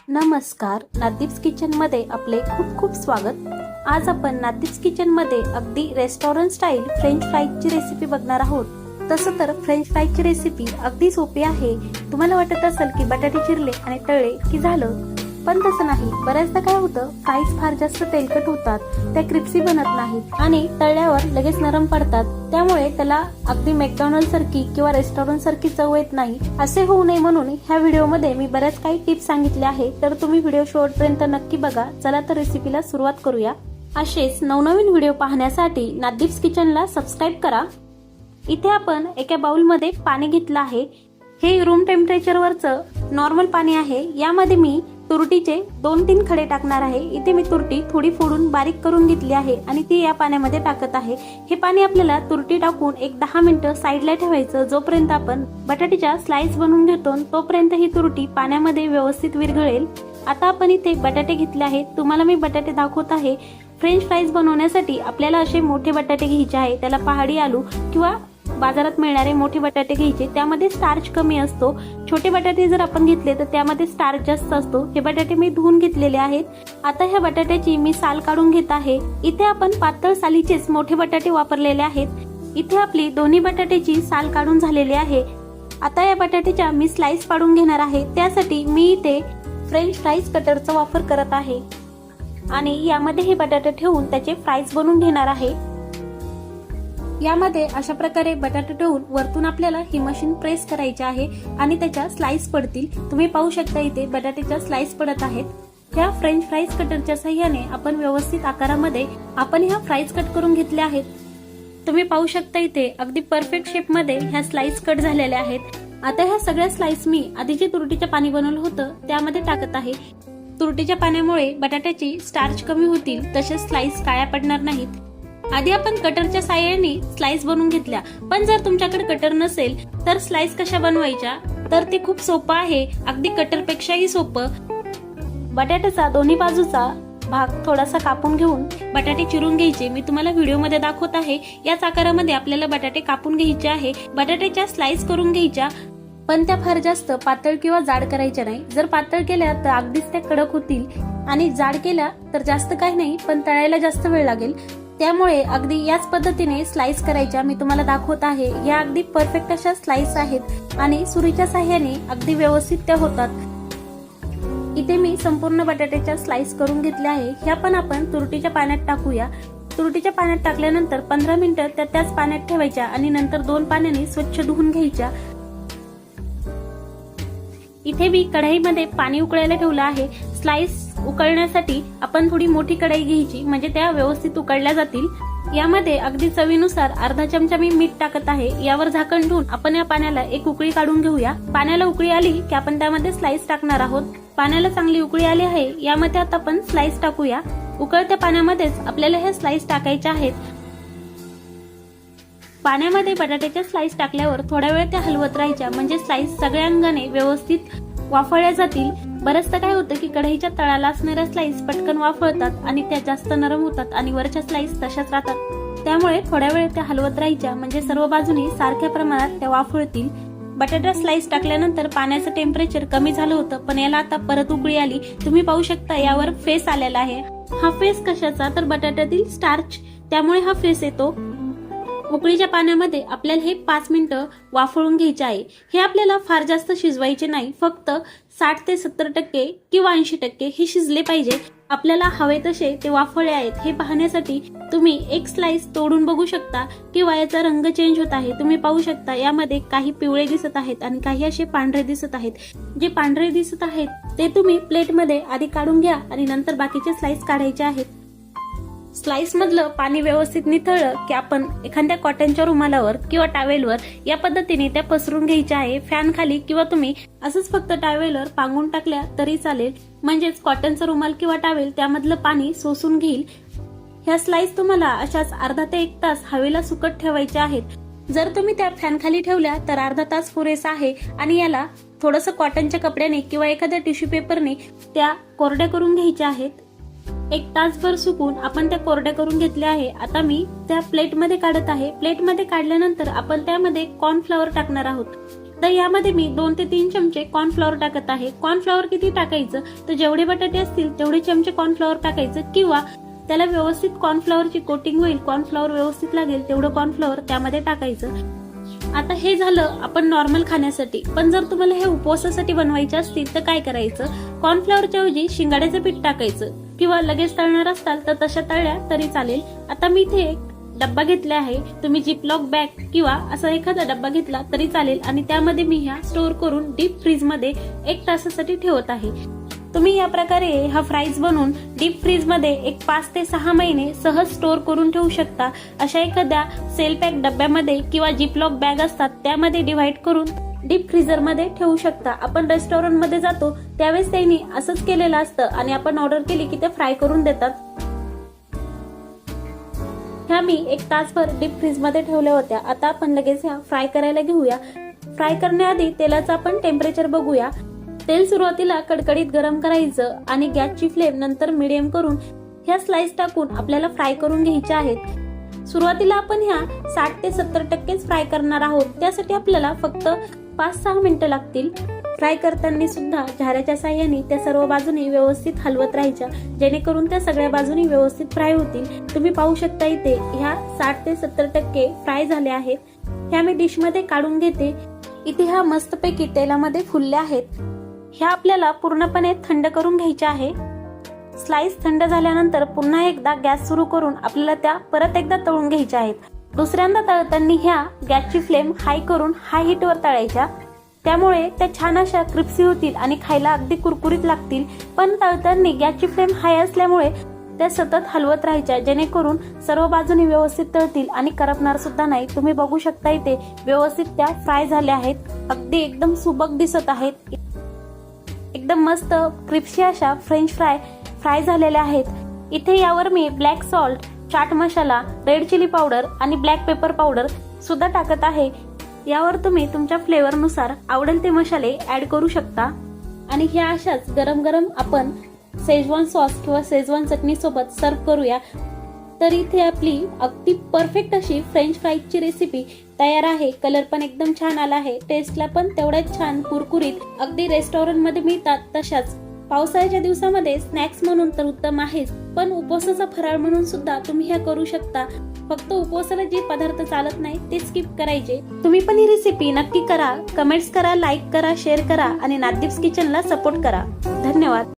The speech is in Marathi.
नमस्कार, नादीप्स किचन मध्ये आपले खूप खूप स्वागत। आज आपण नादीप्स किचन मध्ये अगदी रेस्टॉरंट स्टाईल फ्रेंच फ्राईजची रेसिपी बघणार आहोत। तसं तर फ्रेंच फ्राईजची रेसिपी अगदी सोपी आहे। तुम्हाला वाटत असेल की बटाटे चिरले आणि तळले की झालं, पण तसं नाही। बऱ्याचदा काय होतं, फ्राईज फार जास्त तेलकट होतात, त्या क्रिस्पी बनत नाहीत आणि तळल्यावर लगेच नरम पडतात। त्यामुळे त्याला अगदी मॅकडॉनल्ड सारखी किंवा रेस्टॉरंट सारखी चव येत नाही। असे होऊ नये म्हणून ह्या व्हिडिओमध्ये मी बऱ्याच काही टिप्स सांगितले आहे, तर तुम्ही व्हिडिओ शेवटपर्यंत नक्की बघा। चला तर रेसिपीला सुरुवात करूया। असेच नवनवीन व्हिडिओ पाहण्यासाठी नादीप्स किचनला सबस्क्राइब करा। इथे आपण एका बाउलमध्ये पाणी घेतलं आहे। हे रूम टेम्परेचरवरचं नॉर्मल पाणी आहे। यामध्ये मी तुरटीचे 2-3 खडे टाकणार आहे। इथे मी तुरटी थोडी फोडून बारीक करून घेतली आहे आणि ती या पाण्यामध्ये टाकत आहे। हे पाणी आपल्याला तुरटी टाकून एक 10 मिनिटं साईडला ठेवायचं। जोपर्यंत आपण बटाट्याच्या स्लाइस बनवून घेतो तोपर्यंत ही तुरटी पाण्यामध्ये व्यवस्थित विरघळेल। आता आपण इथे बटाटे घेतले आहेत। तुम्हाला मी बटाटे दाखवत आहे। फ्रेंच फ्राईज बनवण्यासाठी आपल्याला असे मोठे बटाटे घ्यायचे आहे। त्याला पहाडी आलू किंवा बाजारात मिळणारे मोठे बटाटे घ्यायचे, त्यामध्ये स्टार्च कमी असतो। छोटे बटाटे जर आपण घेतले तर त्यामध्ये स्टार्च जास्त असतो। हे बटाटे मी धुवून घेतलेले आहेत। आता ह्या बटाट्याची मी साल काढून घेत आहे। इथे आपण पातळ सालीचेच मोठे बटाटे वापरलेले आहेत। इथे आपली दोन्ही बटाट्याची साल काढून झालेली आहे। आता या बटाट्याच्या मी स्लाइस पाडून घेणार आहे। त्यासाठी मी इथे फ्रेंच फ्राईज कटरचा वापर करत आहे आणि यामध्ये हे बटाटे ठेवून त्याचे फ्राईज बनवून घेणार आहे। यामध्ये अशा प्रकारे बटाटे ठेवून वरतून आपल्याला ही मशीन प्रेस करायची आहे आणि त्याच्या स्लाइस पडतील। तुम्ही पाहू शकता इथे बटाट्याच्या स्लाइस पडत आहेत। ह्या फ्रेंच फ्राईज कटरच्या सहाय्याने आपण व्यवस्थित आकारामध्ये ह्या फ्राईज कट करून घेतल्या आहेत। तुम्ही पाहू शकता इथे अगदी परफेक्ट शेप मध्ये ह्या स्लाइस कट झालेल्या आहेत। आता ह्या सगळ्या स्लाइस मी आधी जे तुरटीचं पाणी बनवलं होतं त्यामध्ये टाकत आहे। तुरटीच्या पाण्यामुळे बटाट्याची स्टार्च कमी होतील, तसेच स्लाइस काळ्या पडणार नाहीत। आधी आपण कटरच्या साहाय्याने स्लाइस बनवून घेतल्या, पण जर तुमच्याकडे कटर नसेल तर स्लाइस कशा बनवायच्या, तर ते खूप सोपं आहे, अगदी कटरपेक्षाही सोपं। बटाट्याचा दोन्ही बाजूचा भाग थोडासा कापून घेऊन बटाटे चिरून घ्यायचे। मी तुम्हाला व्हिडिओमध्ये दाखवत आहे। याच आकारामध्ये आपल्याला बटाटे कापून घ्यायचे आहे। बटाट्याच्या स्लाइस करून घ्यायच्या, पण त्या फार जास्त पातळ किंवा जाड करायच्या नाही। जर पातळ केल्या तर अगदीच त्या कडक होतील आणि जाड केल्या तर जास्त काही नाही, पण तळायला जास्त वेळ लागेल। त्यामुळे अगदी याच पद्धतीने स्लाइस करायच्या। मी तुम्हाला दाखवत आहे। या अगदी परफेक्ट अशा स्लाइस आहेत आणि सुरीच्या साहाय्याने अगदी व्यवस्थित त्या होतात। इथे मी संपूर्ण बटाट्याच्या स्लाइस करून घेतल्या आहे। ह्या पण आपण तुरटीच्या पाण्यात टाकूया। तुरटीच्या पाण्यात टाकल्यानंतर 15 मिनिटं त्याच पाण्यात ठेवायच्या आणि नंतर 2 पाण्याने स्वच्छ धुवून घ्यायच्या। इथे मी कढईमध्ये पाणी उकळायला ठेवलं आहे। स्लाइस उकळण्यासाठी आपण थोडी मोठी कढई घ्यायची, म्हणजे त्या व्यवस्थित उकळल्या जातील। यामध्ये अगदी चवीनुसार अर्धा चमचा मी मीठ टाकत आहे। यावर झाकण ठेवून आपण या पाण्याला एक उकळी काढून घेऊया। पाण्याला उकळी आली की आपण त्यामध्ये स्लाइस टाकणार आहोत। पाण्याला चांगली उकळी आली आहे। यामध्ये आता आपण स्लाइस टाकूया। उकळत्या पाण्यामध्येच आपल्याला हे स्लाइस टाकायचे आहेत। पाण्यामध्ये बटाट्याच्या स्लाइस टाकल्यावर थोड्या वेळ त्या हलवत राहायच्या, म्हणजे स्लाइस सगळ्या अंगाने व्यवस्थित वाफळल्या जातील। बरंचदा काय होतं की कढईच्या तळाला असणाऱ्या स्लाइस पटकन वाफळतात आणि त्या जास्त नरम होतात आणि वरच्या स्लाइस तशाच राहतात। त्यामुळे थोड्या वेळ त्या हलवत राहायच्या, म्हणजे सर्व बाजूनी सारख्या प्रमाणात त्या वाफळतील। बटाटा स्लाइस टाकल्यानंतर पाण्याचं टेम्परेचर कमी झालं होतं, पण याला आता परत उकळी आली। तुम्ही पाहू शकता यावर फेस आलेला आहे। हा फेस कशाचा, तर बटाट्यातील स्टार्च, त्यामुळे हा फेस येतो। उकळीच्या पाण्यामध्ये आपल्याला हे 5 मिनिटं वाफळून घ्यायचे आहे। हे आपल्याला फार जास्त शिजवायचे नाही, फक्त 60 ते 70% किंवा 80% हे शिजले पाहिजे। आपल्याला हवे तसे ते वाफळले आहेत हे पाहण्यासाठी तुम्ही एक स्लाइस तोडून बघू शकता किंवा याचा रंग चेंज होत आहे। तुम्ही पाहू शकता यामध्ये काही पिवळे दिसत आहेत आणि काही असे पांढरे दिसत आहेत। जे पांढरे दिसत आहेत ते तुम्ही प्लेटमध्ये आधी काढून घ्या आणि नंतर बाकीचे स्लाइस काढायचे आहेत। स्लाइस मधलं पाणी व्यवस्थित निथळलं की आपण एखाद्या कॉटनच्या रुमालावर किंवा टॉवेलवर या पद्धतीने त्या पसरून घ्यायच्या आहे। फॅन खाली किंवा तुम्ही असंच फक्त टॉवेलवर पांगून टाकल्या तरी चालेल, म्हणजेच कॉटनचा रुमाल किंवा टॉवेल त्यामधलं पाणी शोषून घेईल। ह्या स्लाइस तुम्हाला अशाच अर्धा ते 1 तास हवेला सुकत ठेवायच्या आहेत। जर तुम्ही त्या फॅन खाली ठेवल्या तर अर्धा तास पुरेसा आहे आणि याला थोडंसं कॉटनच्या कपड्याने किंवा एखाद्या टिश्यू पेपरने त्या कोरड्या करून घ्यायच्या आहेत। 1 तासभर सुकून आपण त्या कोरड्या करून घेतल्या आहे। आता मी त्या प्लेटमध्ये काढत आहे। प्लेटमध्ये काढल्यानंतर आपण त्यामध्ये कॉर्नफ्लॉवर टाकणार आहोत। तर यामध्ये मी 2 ते 3 चमचे कॉर्नफ्लॉवर टाकत आहे. कॉर्नफ्लॉवर किती टाकायचं तर जेवढे बटाटे असतील तेवढे चमचे कॉर्नफ्लॉवर टाकायचं, किंवा त्याला व्यवस्थित कॉर्नफ्लॉवरची कोटिंग होईल, कॉर्नफ्लॉवर व्यवस्थित लागेल तेवढं कॉर्नफ्लॉवर त्यामध्ये टाकायचं. आता हे झालं आपण नॉर्मल खाण्यासाठी. पण जर तुम्हाला हे उपवासासाठी बनवायचे असतील तर काय करायचं, कॉर्नफ्लॉवरच्या ऐवजी शिंगाड्याचं पीठ टाकायचं, किंवा लगेच तळणार असाल तर तशा तळल्या तरी चालेल. आता मी इथे एक डब्बा घेतला आहे, तुम्ही जिपलॉक बॅग किंवा असा एखादा डब्बा घेतला तरी चालेल, आणि त्यामध्ये मी ह्या स्टोअर करून डीप फ्रीज मध्ये 1 तासासाठी ठेवत आहे. तुम्ही या प्रकारे हा फ्राईज बनवून डीप फ्रीज मध्ये 5 ते 6 महिने सहज स्टोअर करून ठेवू शकता. अशा एखाद्या सेल पॅक डब्यामध्ये किंवा जिपलॉक बॅग असतात त्यामध्ये डिव्हाइड करून डीप फ्रीजर मध्ये ठेवू शकता. आपण रेस्टॉरंट मध्ये जातो त्यावेळेस त्यांनी असंच केलेलं असतं, आणि आपण ऑर्डर केली की ते फ्राय करून देतात. ह्या मी 1 तासभर डीप फ्रीज मध्ये ठेवल्या होत्या. आता आपण लगेच ह्या फ्राय करायला घेऊया. फ्राय करण्याआधी तेलाचं आपण टेम्परेचर बघूया. तेल सुरुवातीला कडकडीत गरम करायचं, आणि गॅसची फ्लेम नंतर मिडियम करून ह्या स्लाइस टाकून आपल्याला फ्राय करून घ्यायच्या आहेत. सुरुवातीला आपण ह्या 60 ते 70% फ्राय करणार आहोत, त्यासाठी आपल्याला फक्त 5-6 मिनिटं लागतील. फ्राय करताना सुद्धा झाऱ्याच्या साह्याने त्या सर्व बाजूनी व्यवस्थित हलवत राहायच्या, जेणेकरून त्या सगळ्या बाजूनी व्यवस्थित फ्राय होतील. तुम्ही पाहू शकता इथे ह्या 60 ते 70% फ्राय झाल्या आहेत. ह्या मी डिश मध्ये काढून घेते. इथे ह्या मस्तपैकी तेलामध्ये फुलल्या आहेत. ह्या आपल्याला पूर्णपणे थंड करून घ्यायच्या आहे. स्लाइस थंड झाल्यानंतर पुन्हा एकदा गॅस सुरू करून आपल्याला त्या परत एकदा तळून घ्यायच्या आहेत. दुसऱ्यांदा तळताना ह्या गॅसची फ्लेम हाय करून हाय हीट वर तळायच्या, त्यामुळे त्या छान अशा क्रिस्पी होतील आणि खायला अगदी कुरकुरीत लागतील. पण तळताना गॅसची फ्लेम हाय असल्यामुळे त्या सतत हलवत राहायच्या, जेणेकरून सर्व बाजूनी व्यवस्थित तळतील आणि करपणार सुद्धा नाही. तुम्ही बघू शकता इथे व्यवस्थित त्या फ्राय झाल्या आहेत. अगदी एकदम सुबक दिसत आहेत. एकदम मस्त क्रिस्पी अशा फ्रेंच फ्राय झालेल्या आहेत. इथे यावर मी black salt, chaat masala, red chilli powder आणि ब्लॅक पेपर पावडर सुद्धा टाकत आहे. यावर तुम्ही तुमच्या फ्लेवर नुसार आवडेल ते मसाले ऍड करू शकता. आणि ह्या अशाच गरम गरम आपण शेजवान सॉस किंवा शेजवान चटणी सोबत सर्व करूया. तर इथे आपली अगदी परफेक्ट अशी फ्रेंच फ्राईजची रेसिपी तयार आहे. कलर पण एकदम छान आला आहे, टेस्टला पण तेवढ्याच छान कुरकुरीत, अगदी रेस्टॉरंट मध्ये मिळतात तशाच. पावसाळ्याच्या दिवसामध्ये स्नॅक्स म्हणून तर उत्तम आहेच, पण उपवासाचा फराळ म्हणून सुद्धा तुम्ही ह्या करू शकता. फक्त उपवासाला जे पदार्थ चालत नाही ते स्किप करायचे. तुम्ही पण ही रेसिपी नक्की करा, कमेंट्स करा, लाईक करा, शेअर करा आणि नादीप्स किचनला सपोर्ट करा. धन्यवाद.